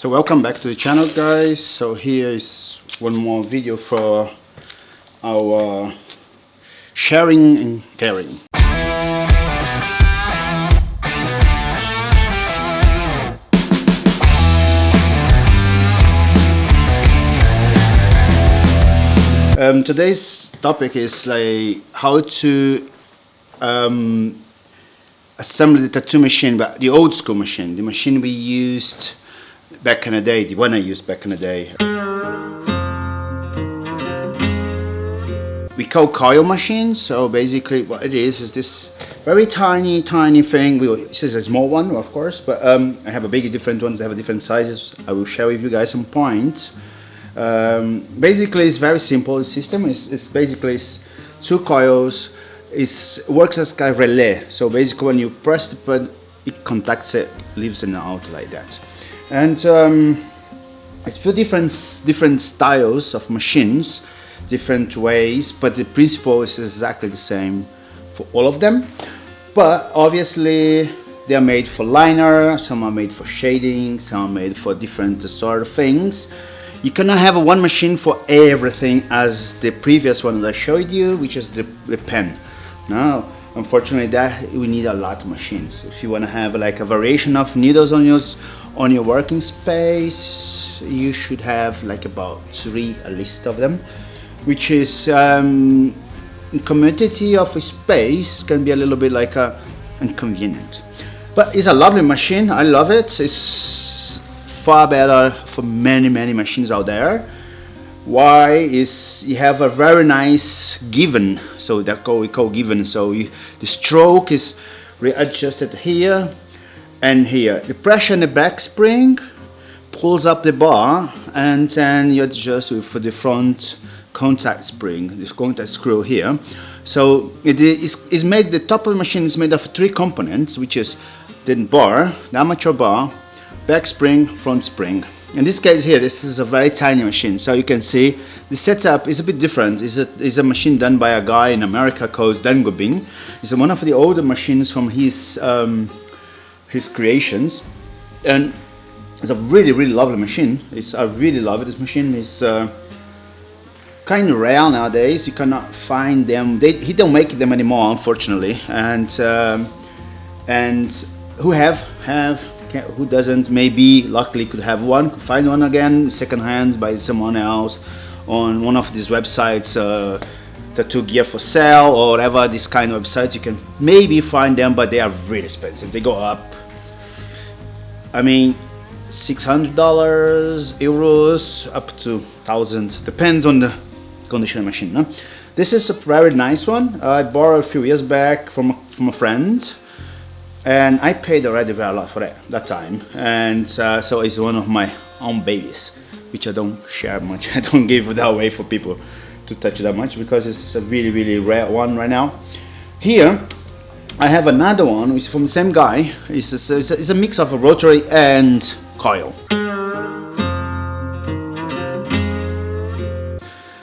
So welcome back to the channel, guys. So here is one more video for our sharing and caring. Today's topic is like how to assemble the tattoo machine, but the old school machine, the machine we used back in the day, the one I used back in the day. We call coil machines. So basically what it is this very tiny thing. This is a small one, of course, but I have a big different ones. They have different sizes. I will share with you guys some points. Basically it's very simple. The system is basically two coils. It works as a relay. So basically when you press the button, it contacts it, leaves it out like that. And it's few different styles of machines, different ways, but the principle is exactly the same for all of them. But obviously they are made for liner, some are made for shading, some are made for different sort of things. You cannot have one machine for everything as the previous one that I showed you, which is the pen. Now, unfortunately, that we need a lot of machines. If you want to have like a variation of needles on your working space, you should have like about three, a list of them, which is in commodity of space can be a little bit like inconvenient. But it's a lovely machine. I love it. It's far better for many machines out there. Why is you have a very nice given, so that we call given. So the stroke is readjusted here and here. The pressure in the back spring pulls up the bar, and then you adjust with the front contact spring, this contact screw here. So it is made. The top of the machine is made of three components, which is the bar, the amateur bar, back spring, front spring. In this case here, this is a very tiny machine, so you can see the setup is a bit different. It's a machine done by a guy in America called Dan Gobin. It's one of the older machines from his creations, and it's a really lovely machine. I really love it. This machine is kind of rare nowadays. You cannot find them. He don't make them anymore, unfortunately. And who doesn't, maybe luckily could have one, could find one again second hand by someone else on one of these websites, tattoo gear for sale or whatever, this kind of websites. You can maybe find them, but they are really expensive. They go up, I mean, $600 euros up to 1,000, depends on the condition of the machine. No? This is a very nice one. I borrowed a few years back from a friend, and I paid already very a lot for that time, and so it's one of my own babies, which I don't share much. I don't give that away for people to touch that much because it's a really rare one right now. Here I have another one which is from the same guy. It's a mix of a rotary and coil.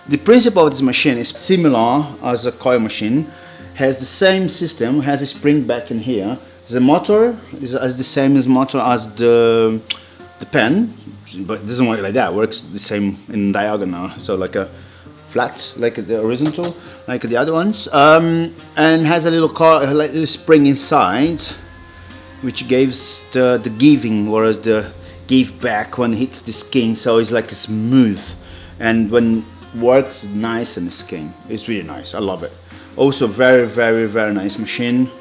The principle of this machine is similar as a coil machine, has the same system, has a spring back in here. The motor is the same as motor as the pen, but it doesn't work like that. It works the same in diagonal, so like a flat, like the horizontal, like the other ones, and has a little spring inside, which gives the giving or the give back when it hits the skin. So it's like smooth, and when works nice in the skin, it's really nice. I love it. Also very nice machine.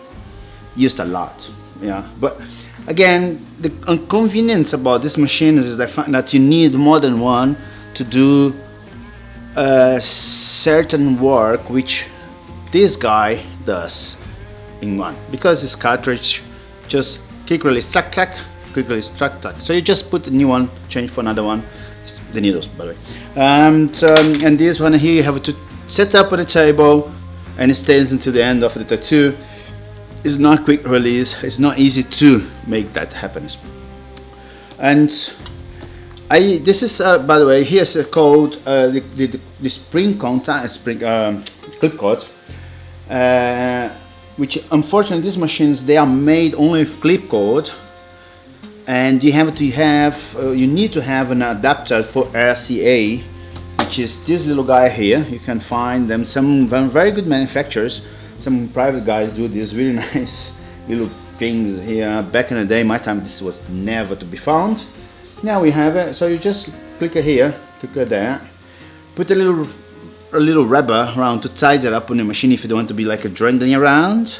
Used a lot, yeah. But again, the inconvenience about this machine is the fact that you need more than one to do certain work, which this guy does in one, because this cartridge just click release clack clack, click release clack clack. So you just put a new one, change for another one. It's the needles, by the way. And this one here you have to set up on the table, and it stays until the end of the tattoo. It's not quick release. It's not easy to make that happen. And this is by the way, here's a code, the spring contact, clip cord, which unfortunately these machines, they are made only with clip cord, and you need to have an adapter for RCA, which is this little guy here. You can find them some very good manufacturers. Some private guys do these really nice little things here. Back in the day, my time, this was never to be found. Now we have it. So you just click it here, click it there, put a little rubber around to tighten it up on the machine if you don't want to be like a dwindling around,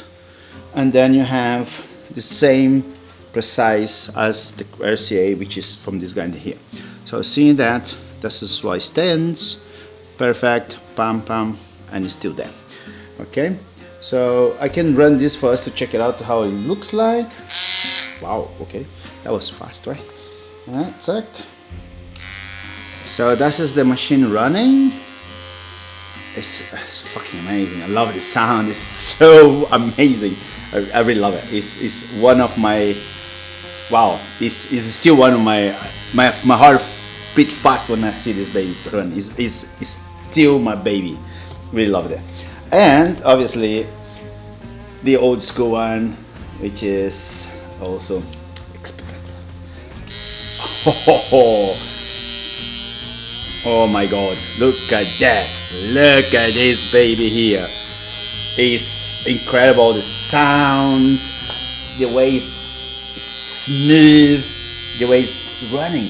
and then you have the same precise as the RCA, which is from this guy here. So seeing that, this is why it stands perfect, pam pam, and it's still there. Okay, so I can run this first to check it out how it looks like. Wow, okay, that was fast, right? Check. So this is the machine running. It's fucking amazing. I love the sound. It's so amazing. I really love it. It's one of my, wow, it's still one of my heart beat fast when I see this baby run. It's still my baby. Really love it. And obviously the old school one, which is also oh my god, look at that. Look at this baby here. It's incredible, the sound, the way it's smooth, the way it's running.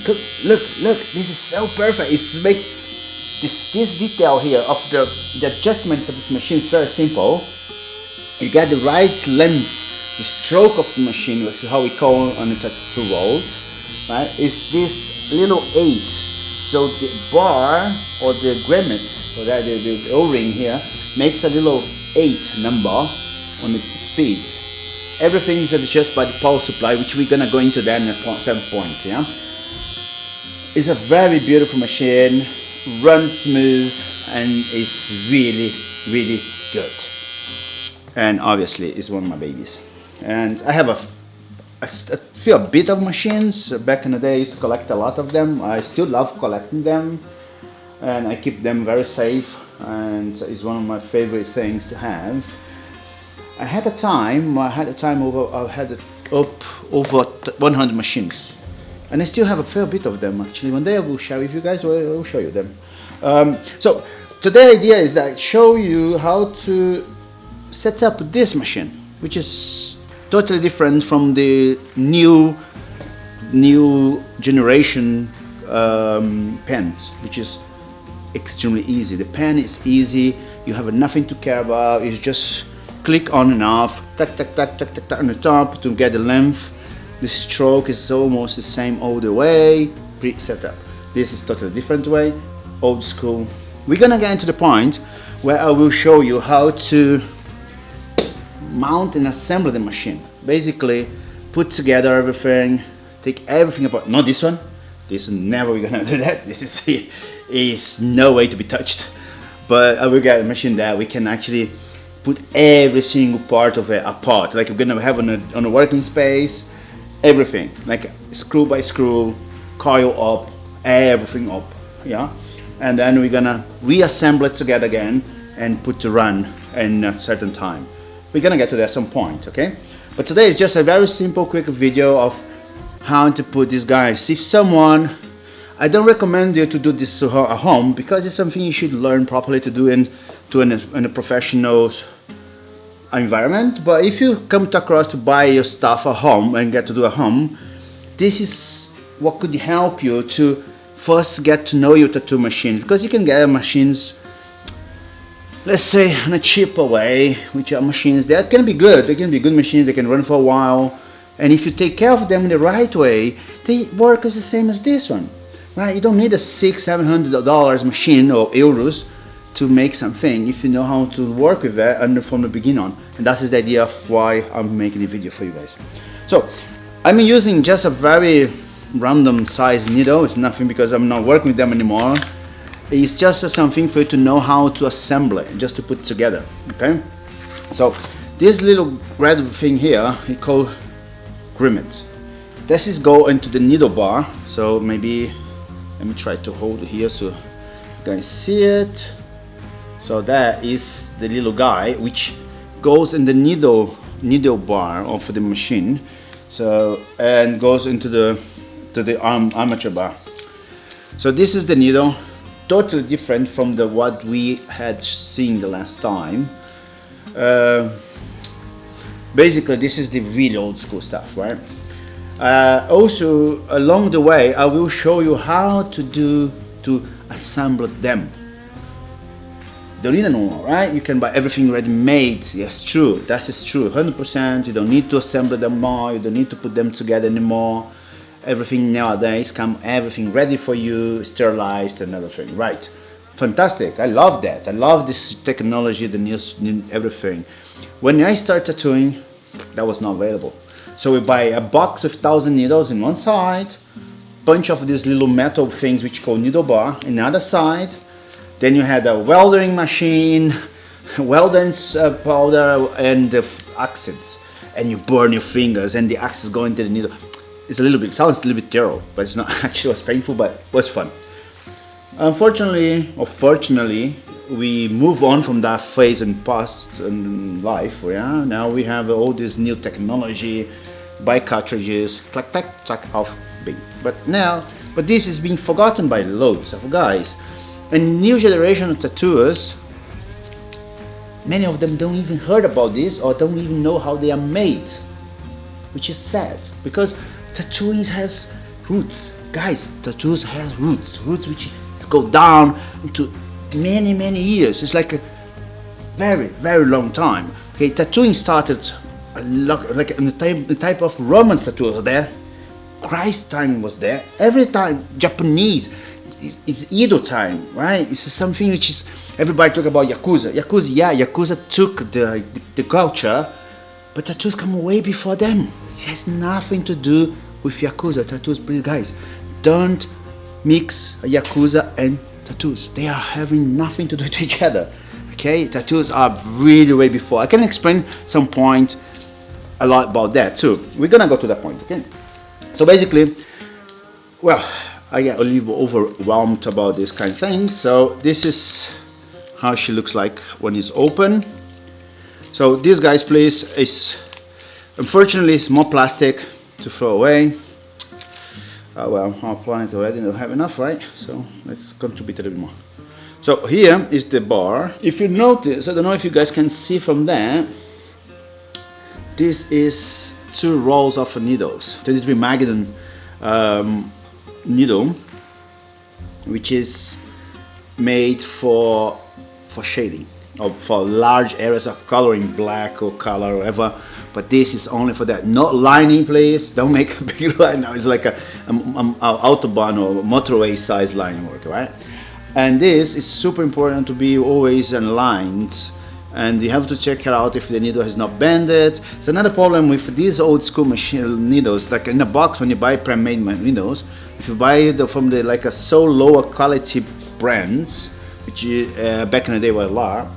Look, this is so perfect. It's make this detail here of the adjustment of this machine is very simple. You get the right length, the stroke of the machine, which is how we call on it at 2 volts. Right? It's this little 8. So the bar or the grommet, or the O-ring here, makes a little 8 number on the speed. Everything is adjusted by the power supply, which we're gonna go into that at some point. Yeah, it's a very beautiful machine, runs smooth, and it's really good. And obviously, it's one of my babies. And I have a bit of machines. Back in the day, I used to collect a lot of them. I still love collecting them, and I keep them very safe, and it's one of my favorite things to have. I had up over 100 machines, and I still have a fair bit of them actually. One day I will share with you guys, I will show you them. So today's idea is that I show you how to set up this machine, which is totally different from the new generation pens, which is extremely easy. The pen is easy. You have nothing to care about. You just click on and off, tack on the top to get the length. The stroke is almost the same all the way, pre-set up. This is totally different way, old school. We're gonna get into the point where I will show you how to mount and assemble the machine. Basically, put together everything, take everything apart. Not this one. This one, never we're gonna do that. This is no way to be touched. But I will get a machine that we can actually put every single part of it apart. Like we're gonna have on a working space, everything, like screw by screw, coil up, everything up, yeah. And then we're gonna reassemble it together again and put to run in a certain time. We're gonna get to that at some point, okay? But today is just a very simple, quick video of how to put these guys. If someone, I don't recommend you to do this at home because it's something you should learn properly to do in a professional environment. But if you come across to buy your stuff at home and get to do at home, this is what could help you to first get to know your tattoo machine, because you can get machines, let's say, in a cheaper way, which are machines that can be good. They can be good machines. They can run for a while, and if you take care of them in the right way, they work as the same as this one, right? You don't need a $600-700 machine or euros to make something if you know how to work with that and from the beginning on. And that is the idea of why I'm making the video for you guys. So I'm using just a very random size needle. It's nothing because I'm not working with them anymore. It's just something for you to know how to assemble it, just to put together, okay? So this little red thing here, it's called grommet. This is go into the needle bar. So maybe, let me try to hold it here so you guys see it. So that is the little guy which goes in the needle bar of the machine. So, and goes into the armature bar. So this is the needle, totally different from the what we had seen the last time. Basically, this is the really old school stuff, right? Also, along the way, I will show you how to assemble them. Don't need a normal, right? You can buy everything ready-made. Yes, true. That is true. 100%. You don't need to assemble them more. You don't need to put them together anymore. Everything nowadays everything ready for you, sterilized and everything. Right? Fantastic. I love that. I love this technology, the new everything. When I started tattooing, that was not available. So we buy a box with 1,000 needles in one side, bunch of these little metal things which called needle bar in the other side. Then you had a welding machine, welder's powder, and the acids, and you burn your fingers, and the acids go into the needle. It's sounds a little bit terrible, but it's not actually. It was painful, but it was fun. Unfortunately, or fortunately, we move on from that phase and past in life. Yeah, now we have all this new technology, buy cartridges, clack, clack, clack, off, bing. But this is being forgotten by loads of guys. And new generation of tattooers, many of them don't even heard about this or don't even know how they are made, which is sad because tattooing has roots, guys. Tattoos has roots which go down into many years. It's like a very long time. Okay, tattooing started a lot, like in the type of Roman tattoo was there, Christ time was there. Every time Japanese. It's Edo time, right? It's something which is everybody talk about Yakuza. Yakuza took the culture, but tattoos come way before them. It has nothing to do with Yakuza. Tattoos, please guys, don't mix Yakuza and tattoos. They are having nothing to do with each other. Okay, tattoos are really way before. I can explain some point a lot about that too. We're gonna go to that point. Okay, so basically, well, I get a little overwhelmed about this kind of thing. So this is how she looks like when it's open. So this guy's place is, unfortunately, it's more plastic to throw away. Well, our planet already don't have enough, right? So let's contribute a little more. So here is the bar. If you notice, I don't know if you guys can see from there, this is 2 rolls of needles, 23 Magnum needle, which is made for shading or for large areas of coloring, black or color or whatever, but this is only for that. Not lining, please. Don't make a big line now. It's like a autobahn or motorway size line work, right? And this is super important to be always aligned, and you have to check it out if the needle has not bended. It's another problem with these old school machine needles, like in a box when you buy pre-made needles. If you buy from the like a so lower quality brands, which back in the day were a lot,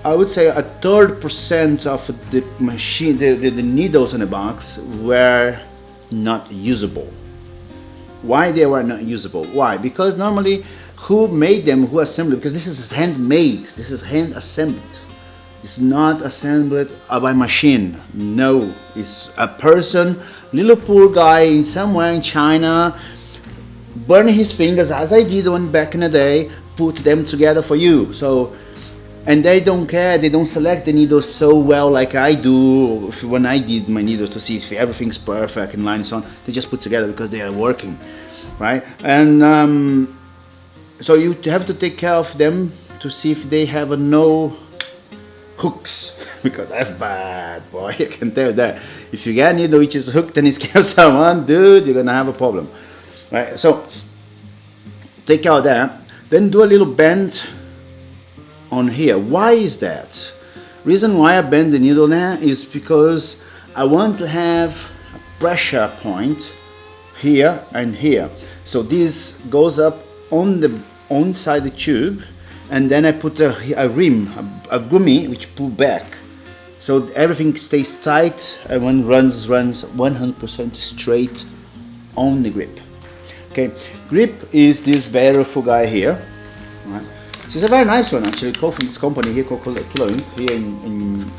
I would say 1/3% of the machine, the needles in the box were not usable. Why they were not usable? Why? Because normally, who made them, who assembled it? Because this is handmade, this is hand assembled. It's not assembled by machine. No, it's a person, little poor guy somewhere in China, burning his fingers as I did one back in the day, put them together for you. So, and they don't care, they don't select the needles so well like I do when I did my needles to see if everything's perfect and line so on. They just put together because they are working, right? And so you have to take care of them to see if they have no hooks, because that's bad, boy. I can tell you that. If you get a needle which is hooked and it scares someone, dude, you're gonna have a problem, right? So take care of that. Then do a little bend on here. Why is that? Reason why I bend the needle there is because I want to have a pressure point here and here. So this goes up on the inside the tube, and then I put a rim, a gummy which pull back, so everything stays tight and when runs 100% straight on the grip. Okay, grip is this beautiful guy here, right? It's a very nice one actually, called from this company here called Kilo Ink here in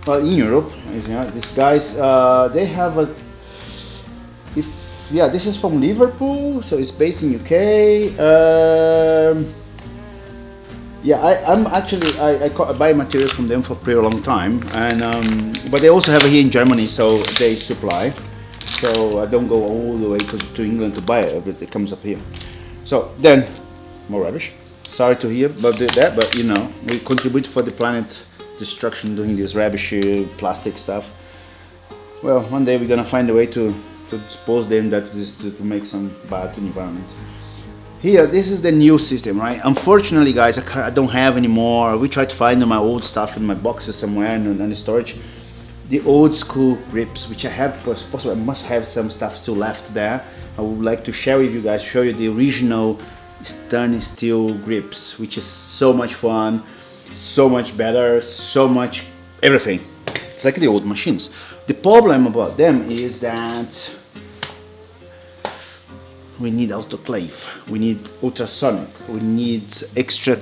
well, in Europe, you know, these guys, they have a, yeah, this is from Liverpool, so it's based in UK. Yeah, I'm actually I buy materials from them for a pretty long time, and but they also have it here in Germany, so they supply. So I don't go all the way to England to buy it, but it comes up here. So then, more rubbish. Sorry to hear about that, but you know, we contribute for the planet destruction doing this rubbish plastic stuff. Well, one day we're gonna find a way to dispose them to make some bad to the environment. Here, this is the new system, right? Unfortunately, guys, I don't have anymore. We tried to find my old stuff in my boxes somewhere in the storage. The old school grips, which I have, possibly I must have some stuff still left there. I would like to share with you guys, show you the original stainless steel grips, which is so much fun, so much better, so much everything. It's like the old machines. The problem about them is that we need autoclave, we need ultrasonic, we need extra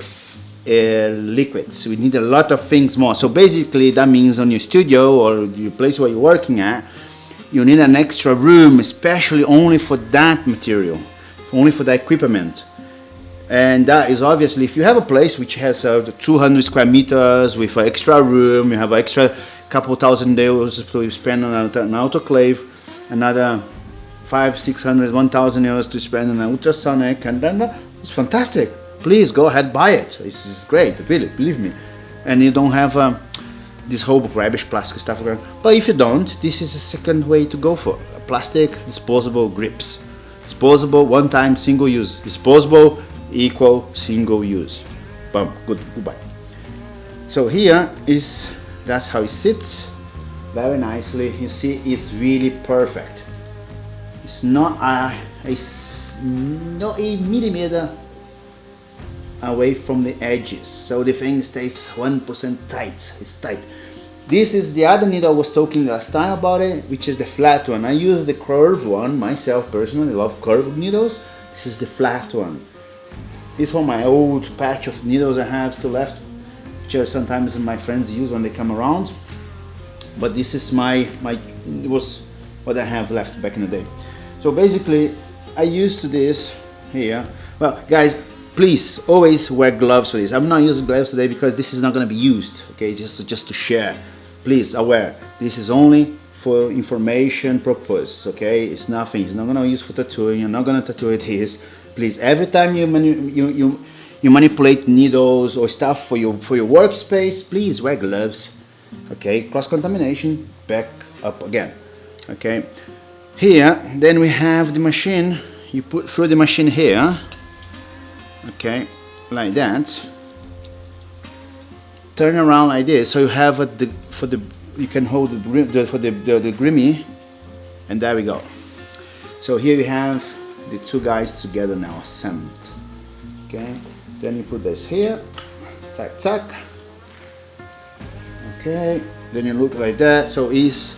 liquids, we need a lot of things more. So basically that means on your studio or your place where you're working at, you need an extra room, especially only for that material, only for that equipment. And that is obviously, if you have a place which has 200 square meters with an extra room, you have an extra couple €1,000 to spend on an autoclave, another 500, 600, 1,000 euros to spend on an ultrasonic, and then it's fantastic. Please go ahead, buy it. This is great, really, believe me. And you don't have this whole rubbish plastic stuff around. But if you don't, this is a second way to go for plastic disposable grips. Disposable, one time, single use. Disposable equal single use. Boom, goodbye. So here is, that's how it sits, very nicely. You see, it's really perfect. It's not not a millimeter away from the edges, so the thing stays 1% tight. It's tight. This is the other needle I was talking last time about it, which is the flat one. I use the curved one myself personally. I love curved needles. This is the flat one. This is one my old patch of needles I have still left, which sometimes my friends use when they come around. But this is it was what I have left back in the day. So basically, I used this here. Well, guys, please always wear gloves for this. I'm not using gloves today because this is not going to be used. Okay, just to share. Please, aware. This is only for information purpose. Okay, it's nothing. It's not going to use for tattooing. You're not going to tattoo it here. Please, every time you manipulate needles or stuff for your workspace, please wear gloves. Okay, cross contamination. Back up again. Okay. Here, then we have the machine. You put through the machine here, okay, like that. Turn around like this, so you have you can hold the grimy, and there we go. So here we have the two guys together now assembled. Okay, then you put this here, tack tack. Okay, then you look like that, so it's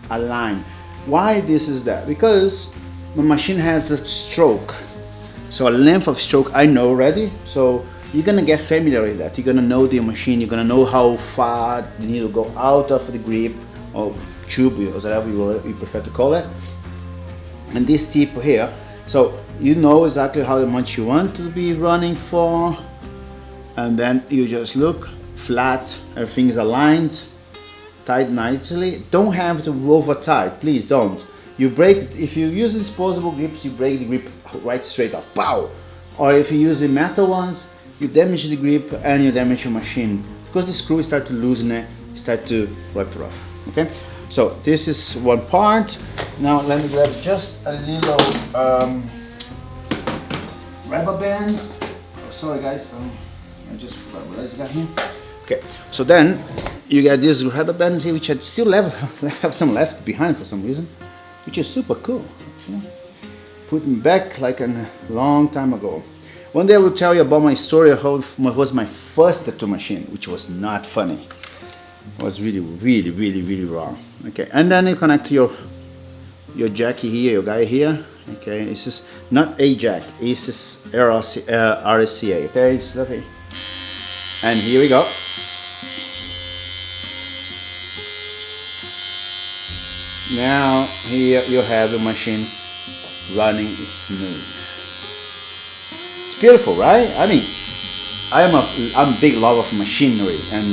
aligned. Why this is that? Because the machine has a stroke, so a length of stroke I know already, so you're gonna get familiar with that. You're gonna know the machine, you're gonna know how far the needle go out of the grip or tube or whatever you prefer to call it. And this tip here, so you know exactly how much you want to be running for, and then you just look flat, everything is aligned, tight nicely. Don't have to over tight, please don't. You break, if you use disposable grips, you break the grip right straight off, pow! Or if you use the metal ones, you damage the grip and you damage your machine because the screws start to loosen it, start to rip it off. Okay, so this is one part. Now let me grab just a little rubber band. Oh, sorry guys, I just forgot what I got here. Okay, so then you get these rubber bands here, which I still have some left behind for some reason, which is super cool. Actually. Put me back like a long time ago. One day I will tell you about my story of how it was my first tattoo machine, which was not funny. It was really wrong. Okay, and then you connect your jacky here, your guy here. Okay, this is not a jack, this is RCA. Okay, and here we go. Now here you have the machine running smooth. It's beautiful, right? I mean, I'm a big lover of machinery and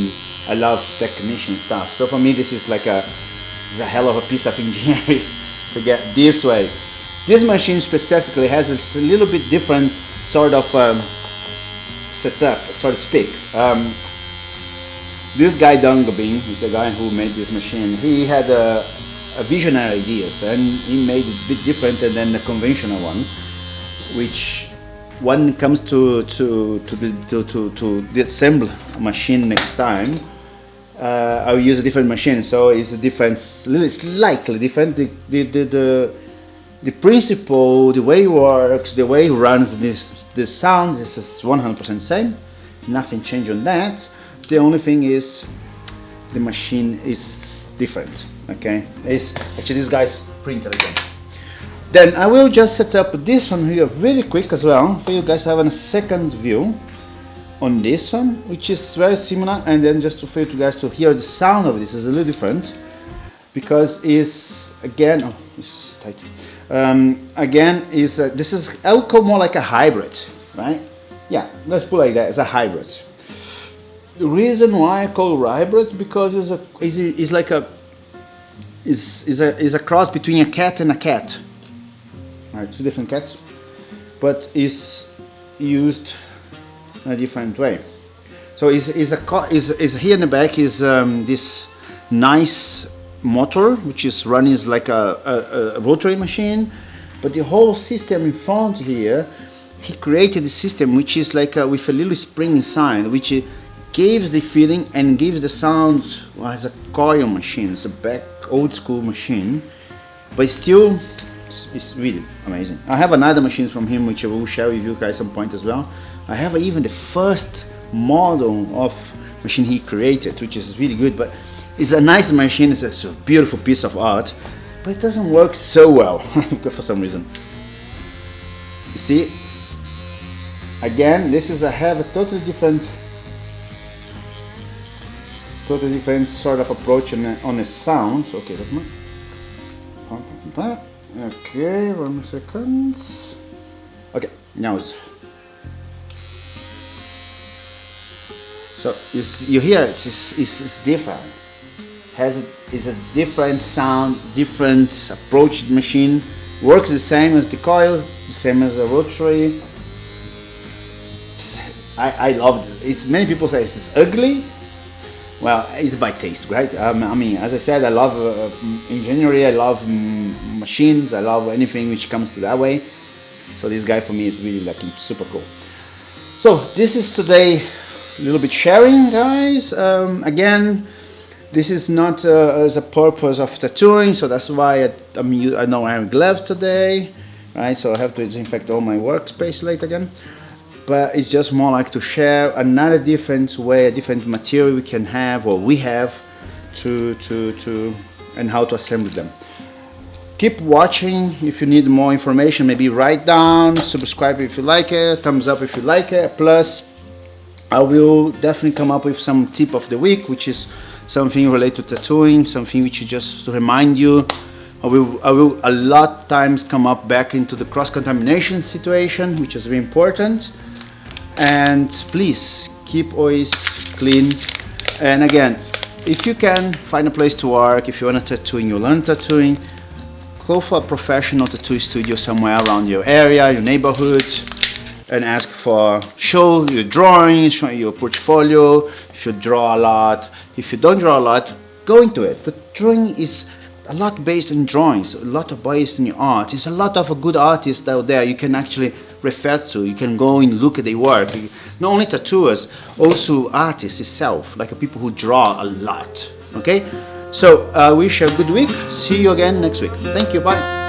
I love technician stuff. So for me, this is like a hell of a piece of engineering to get this way. This machine specifically has a little bit different sort of setup, so to speak. This guy Dungabin is the guy who made this machine. He had a visionary ideas and he made it a bit different than the conventional one, which when it comes to the assemble machine next time, I'll use a different machine. So it's a different, slightly different. The principle, the way it works, the way it runs the sounds is 100% same. Nothing changed on that. The only thing is the machine is different. Okay, it's actually this guy's pretty intelligent. Then I will just set up this one here really quick as well for you guys to have a second view on this one, which is very similar, and then just for you guys to hear the sound of this is a little different because it's again, oh, it's tight. Again, is this is I would call more like a hybrid, right? Yeah, let's put it like that. It's a hybrid. The reason why I call it hybrid because it's a cross between a cat and a cat. Right, two different cats, but is used in a different way. So is here in the back is this nice motor which is running like a rotary machine, but the whole system in front here, he created the system which is like with a little spring inside, which gives the feeling and gives the sound as a coil machine. It's a back old school machine, but still it's really amazing. I have another machine from him which I will share with you guys some point as well. I have even the first model of machine he created, which is really good, but it's a nice machine. It's a beautiful piece of art, but it doesn't work so well for some reason. You see, again, this is I have a totally different sort of approach on the sound. Okay, that's not. Okay, 1 second. Okay, now it's. So you hear it's different. Is a different sound, different approach. The machine works the same as the coil, the same as a rotary. I love it. Many people say it's ugly. Well, it's by taste, right? I mean, as I said, I love engineering, I love machines, I love anything which comes to that way. So this guy for me is really like super cool. So this is today a little bit sharing, guys. Again, this is not as a purpose of tattooing, so that's why I know I have gloves today, right? So I have to disinfect all my workspace later again. But it's just more like to share another different way, a different material we can have or we have and how to assemble them. Keep watching. If you need more information, maybe write down, subscribe if you like it, thumbs up if you like it. Plus, I will definitely come up with some tip of the week, which is something related to tattooing, something which is just to remind you. I will a lot of times come up back into the cross-contamination situation, which is very important. And please keep always clean. And again, if you can find a place to work, if you want to tattooing, you learn tattooing, go for a professional tattoo studio somewhere around your area, your neighborhood, and ask for show your drawings, show your portfolio. If you draw a lot, if you don't draw a lot, go into it. The drawing is a lot based on drawings, a lot of based on your art. There's a lot of good artists out there you can actually refer to. You can go and look at their work. Not only tattooers, also artists itself, like people who draw a lot. Okay, so I wish you a good week. See you again next week. Thank you. Bye.